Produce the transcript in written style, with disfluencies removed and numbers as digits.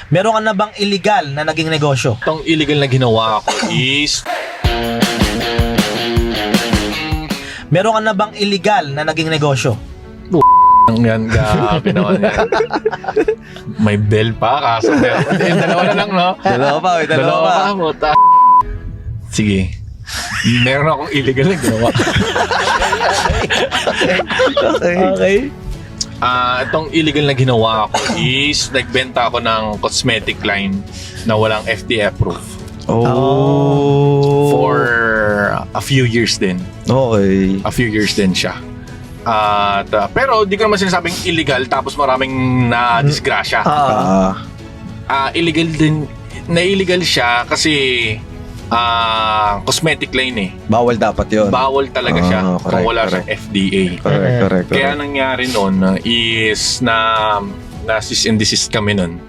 Meron ka na bang illegal na naging negosyo? Itong illegal na ginawa ko is Meron ka na bang illegal na naging negosyo? yan, grabe naman yan. May bell pa, kaso dalawa na lang, no? Dalawa pa, may dalawa pa. Muta. Sige. Meron akong illegal na ginawa. Okay. Itong illegal na ginawa ko is nagbenta ako ng cosmetic line na walang FDA approved for a few years din. Okay. A few years din siya. At pero di ko naman sinasabing illegal tapos maraming na disgrasya. Illegal din, na illegal siya kasi cosmetic line eh. Bawal dapat yun. Bawal talaga siya correct, kung wala correct. siyang FDA. Correct. Kaya nangyari noon is na cease and desist kami noon.